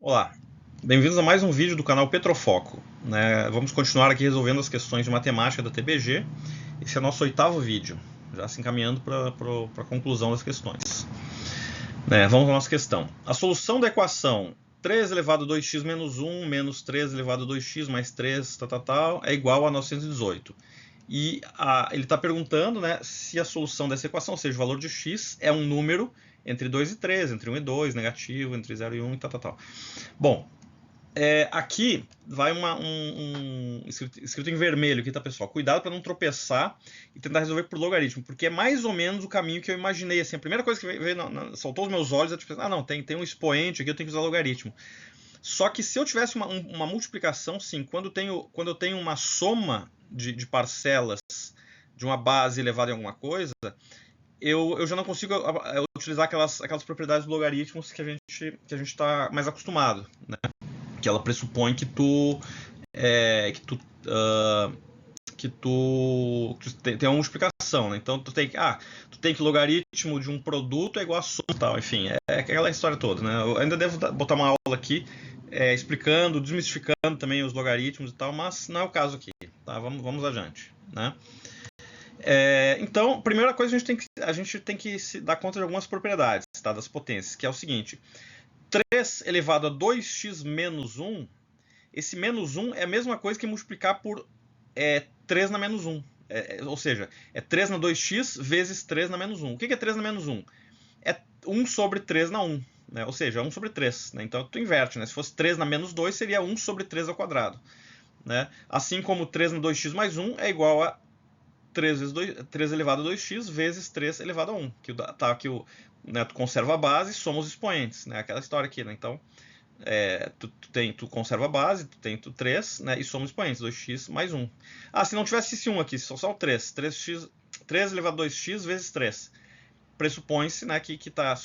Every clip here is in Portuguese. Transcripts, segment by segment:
Olá, bem-vindos a mais um vídeo do canal Petrofoco. Vamos continuar aqui resolvendo as questões de matemática da TBG. Esse é o nosso 8º vídeo, já se encaminhando para a conclusão das questões. Vamos à nossa questão. A solução da equação 3 elevado a 2x menos 1 menos 3 elevado a 2x mais 3 é igual a 918. E ele está perguntando, se a solução dessa equação, ou seja, o valor de x, é um número entre 2 e 3, entre 1 e 2, negativo, entre 0 e 1 e tal. Bom, aqui vai escrito em vermelho aqui, tá, pessoal? Cuidado para não tropeçar e tentar resolver por logaritmo, porque é mais ou menos o caminho que eu imaginei. Assim, a primeira coisa que saltou os meus olhos é tipo, não, tem um expoente aqui, eu tenho que usar logaritmo. Só que se eu tivesse uma multiplicação, sim, quando eu tenho uma soma de parcelas de uma base elevada em alguma coisa, eu já não consigo utilizar aquelas propriedades do logaritmos que a gente está mais acostumado, né? Que ela pressupõe que tu tem uma multiplicação, né? Então tu tem que logaritmo de um produto é igual a soma e tal, enfim, é aquela história toda, né? Eu ainda devo botar uma aula aqui explicando, desmistificando também os logaritmos e tal, mas não é o caso aqui, tá? Vamos adiante, né? Então, a primeira coisa, a gente tem que se dar conta de algumas propriedades, tá, das potências, que é o seguinte: 3 elevado a 2x menos 1, esse menos 1 é a mesma coisa que multiplicar por 3 na menos 1. Ou seja, é 3 na 2x vezes 3 na menos 1. O que é 3 na menos 1? É 1 sobre 3 na 1. Né? Ou seja, 1 sobre 3. Né? Então tu inverte. Né? Se fosse 3 na menos 2, seria 1 sobre 3 ao quadrado. Né? Assim como 3 na 2x mais 1 é igual a 3 elevado a 2x vezes 3 elevado a 1. Tu conserva a base e soma os expoentes. Né? Aquela história aqui. Né? Então, tu conserva a base, tu tem 3, né, e soma os expoentes, 2x mais 1. Se não tivesse esse 1 aqui, só o 3 elevado a 2x vezes 3. Pressupõe-se, né, que está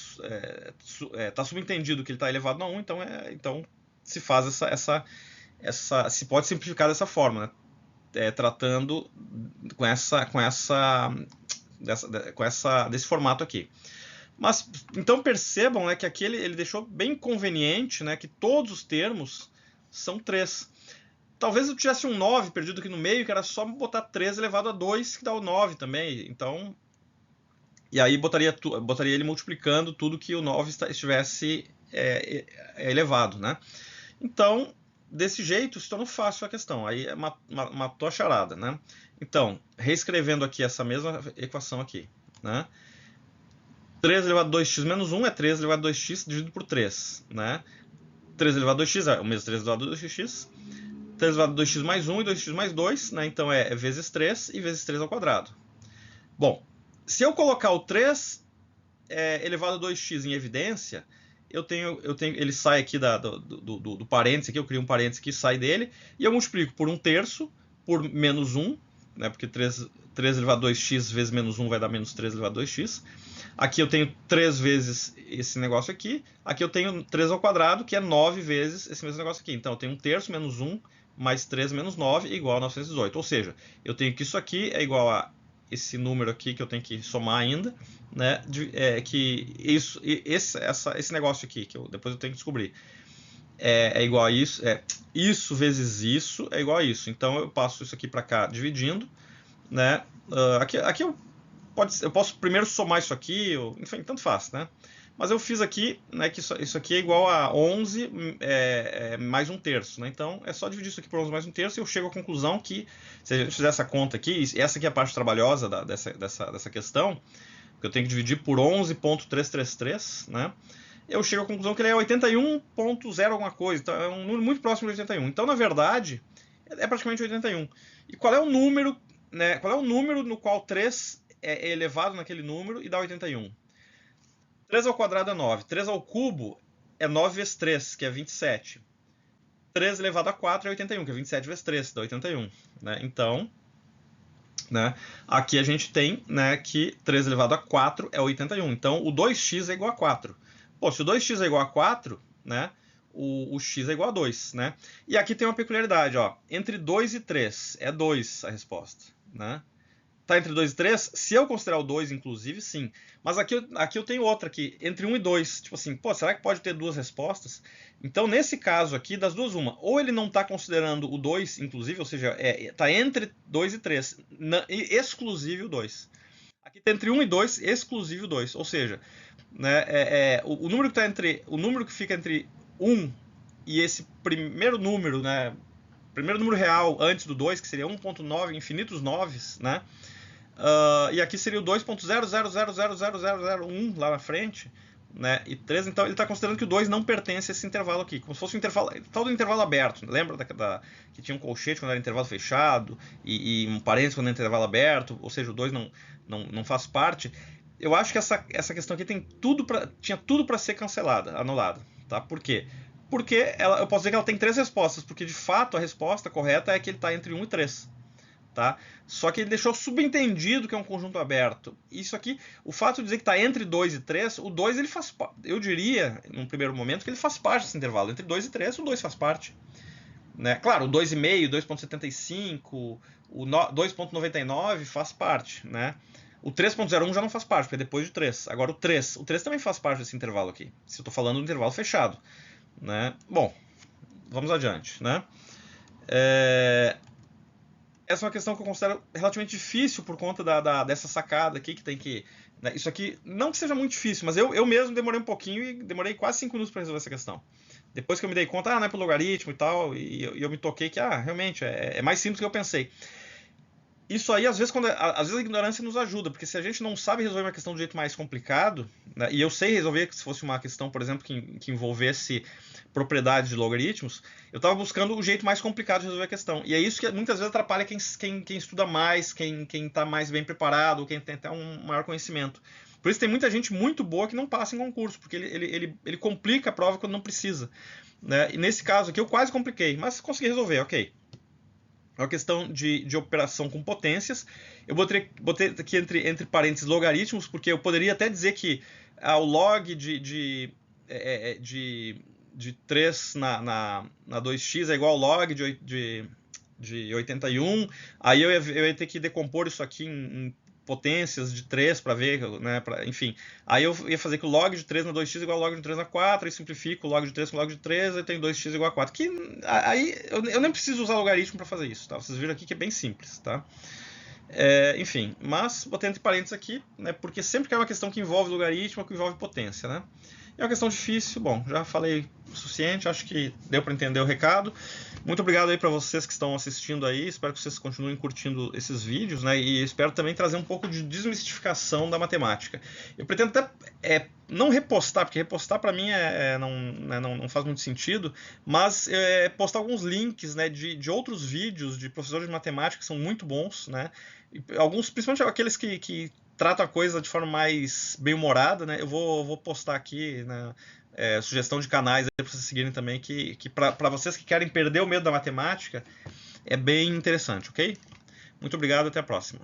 subentendido que ele está elevado a 1, então se faz se pode simplificar dessa forma, né, tratando desse formato aqui. Mas, então percebam, né, que aqui ele deixou bem conveniente, né, que todos os termos são 3. Talvez eu tivesse um 9 perdido aqui no meio, que era só botar 3 elevado a 2, que dá o 9 também. Então, e aí botaria ele multiplicando tudo que o 9 estivesse elevado, né? Então, desse jeito, se torna fácil a questão. Aí matou a charada, né? Então, reescrevendo aqui essa mesma equação aqui, né? 3 elevado a 2x menos 1 é 3 elevado a 2x dividido por 3. Né? 3 elevado a 2x é o mesmo 3 elevado a 2x. 3 elevado a 2x mais 1 e 2x mais 2. Né? Então é vezes 3 e vezes 3 ao quadrado. Bom, se eu colocar o 3 elevado a 2x em evidência, ele sai aqui do parênteses. Aqui, eu crio um parênteses que sai dele. E eu multiplico por 1/3 por menos 1. Né? Porque 3 elevado a 2x vezes menos 1 vai dar menos 3 elevado a 2x. Aqui eu tenho 3 vezes esse negócio aqui. Aqui eu tenho 3 ao quadrado, que é 9 vezes esse mesmo negócio aqui. Então eu tenho 1/3 menos 1 mais 3 menos 9 igual a 918. Ou seja, eu tenho que isso aqui é igual a esse número aqui que eu tenho que somar ainda. Né? Esse negócio aqui, que depois eu tenho que descobrir. É igual a isso. Isso vezes isso é igual a isso. Então eu passo isso aqui para cá dividindo. Né? Aqui eu posso primeiro somar isso aqui, enfim, tanto faz, né? Mas eu fiz aqui, né, que isso aqui é igual a 11 mais 1/3, né? Então é só dividir isso aqui por 11 mais 1/3 e eu chego à conclusão que, se a gente fizer essa conta aqui, essa aqui é a parte trabalhosa dessa questão, que eu tenho que dividir por 11,333, né? Eu chego à conclusão que ele é 81,0 alguma coisa, então é um número muito próximo de 81. Então, na verdade, é praticamente 81. E qual é o número, né? Qual é o número no qual 3 é elevado naquele número e dá 81? 3 ao quadrado é 9. 3 ao cubo é 9 vezes 3, que é 27. 3 elevado a 4 é 81, que é 27 vezes 3, dá 81. Né? Então, né, aqui a gente tem, né, que 3 elevado a 4 é 81. Então, o 2x é igual a 4. Pô, se o 2x é igual a 4, né, o x é igual a 2. Né? E aqui tem uma peculiaridade. Ó, entre 2 e 3 é 2 a resposta. Né? tá entre 2 e 3, se eu considerar o 2, inclusive, sim. Mas aqui eu tenho outra aqui, entre 1 e 2. Tipo assim, pô, será que pode ter duas respostas? Então, nesse caso aqui, das duas, uma. Ou ele não está considerando o 2, inclusive, ou seja, tá entre 2 e 3, exclusive o 2. Aqui tá entre 1 e 2, exclusive o 2. Ou seja, né, o número que tá entre. O número que fica entre 1 e esse primeiro número, né? Primeiro número real antes do 2, que seria 1.9, infinitos 9, né? E aqui seria o 2.000000001 lá na frente, né? E 3, então ele está considerando que o 2 não pertence a esse intervalo aqui, como se fosse um intervalo, tal do intervalo aberto. Lembra que tinha um colchete quando era intervalo fechado e um parênteses quando era intervalo aberto, ou seja, o 2 não faz parte. Eu acho que essa questão aqui tinha tudo para ser cancelada, anulada, tá? Por quê? Porque eu posso dizer que ela tem 3 respostas, porque de fato a resposta correta é que ele está entre 1 e 3. Tá? Só que ele deixou subentendido que é um conjunto aberto. Isso aqui, o fato de dizer que está entre 2 e 3, o 2 ele faz parte. Eu diria, num primeiro momento, que ele faz parte desse intervalo. Entre 2 e 3, o 2 faz parte. Né? Claro, o 2,5, 2,75, o 2,99 faz parte. Né? O 3,01 já não faz parte, porque é depois de 3. Agora o 3 também faz parte desse intervalo aqui. Se eu estou falando do intervalo fechado. Né? Bom, vamos adiante. Né? Essa é uma questão que eu considero relativamente difícil por conta dessa sacada aqui que tem que... Né, isso aqui, não que seja muito difícil, mas eu mesmo demorei um pouquinho e demorei quase 5 minutos para resolver essa questão. Depois que eu me dei conta, não é por logaritmo e tal, e eu me toquei que, realmente, é mais simples do que eu pensei. Isso aí, às vezes a ignorância nos ajuda, porque se a gente não sabe resolver uma questão de um jeito mais complicado, né, e eu sei resolver se fosse uma questão, por exemplo, que envolvesse propriedades de logaritmos, eu estava buscando o jeito mais complicado de resolver a questão. E é isso que muitas vezes atrapalha quem estuda mais, quem está mais bem preparado, ou quem tem até um maior conhecimento. Por isso tem muita gente muito boa que não passa em concurso, porque ele complica a prova quando não precisa. Né? E nesse caso aqui eu quase compliquei, mas consegui resolver, ok. É uma questão de operação com potências. Eu botei aqui entre parênteses logaritmos, porque eu poderia até dizer que o log de 3 na 2x é igual ao log de 81. Aí eu ia ter que decompor isso aqui em potências de 3 para ver, né, enfim. Aí eu ia fazer que o log de 3 na 2x é igual ao log de 3 na 4, aí simplifico o log de 3 com o log de 3, aí tem 2x igual a 4. Que, aí eu nem preciso usar logaritmo para fazer isso, tá? Vocês viram aqui que é bem simples, tá? Enfim, mas botei entre parênteses aqui, né, porque sempre que é uma questão que envolve logaritmo, que envolve potência, né? É uma questão difícil, bom, já falei o suficiente, acho que deu para entender o recado. Muito obrigado aí para vocês que estão assistindo aí, espero que vocês continuem curtindo esses vídeos, né? E espero também trazer um pouco de desmistificação da matemática. Eu pretendo até não repostar, porque repostar para mim não faz muito sentido, mas postar alguns links, né, de outros vídeos de professores de matemática que são muito bons, né? E alguns, principalmente aqueles que tratam a coisa de forma mais bem-humorada, né? Eu vou postar aqui, né, sugestão de canais para vocês seguirem também, que para vocês que querem perder o medo da matemática, é bem interessante, ok? Muito obrigado, até a próxima.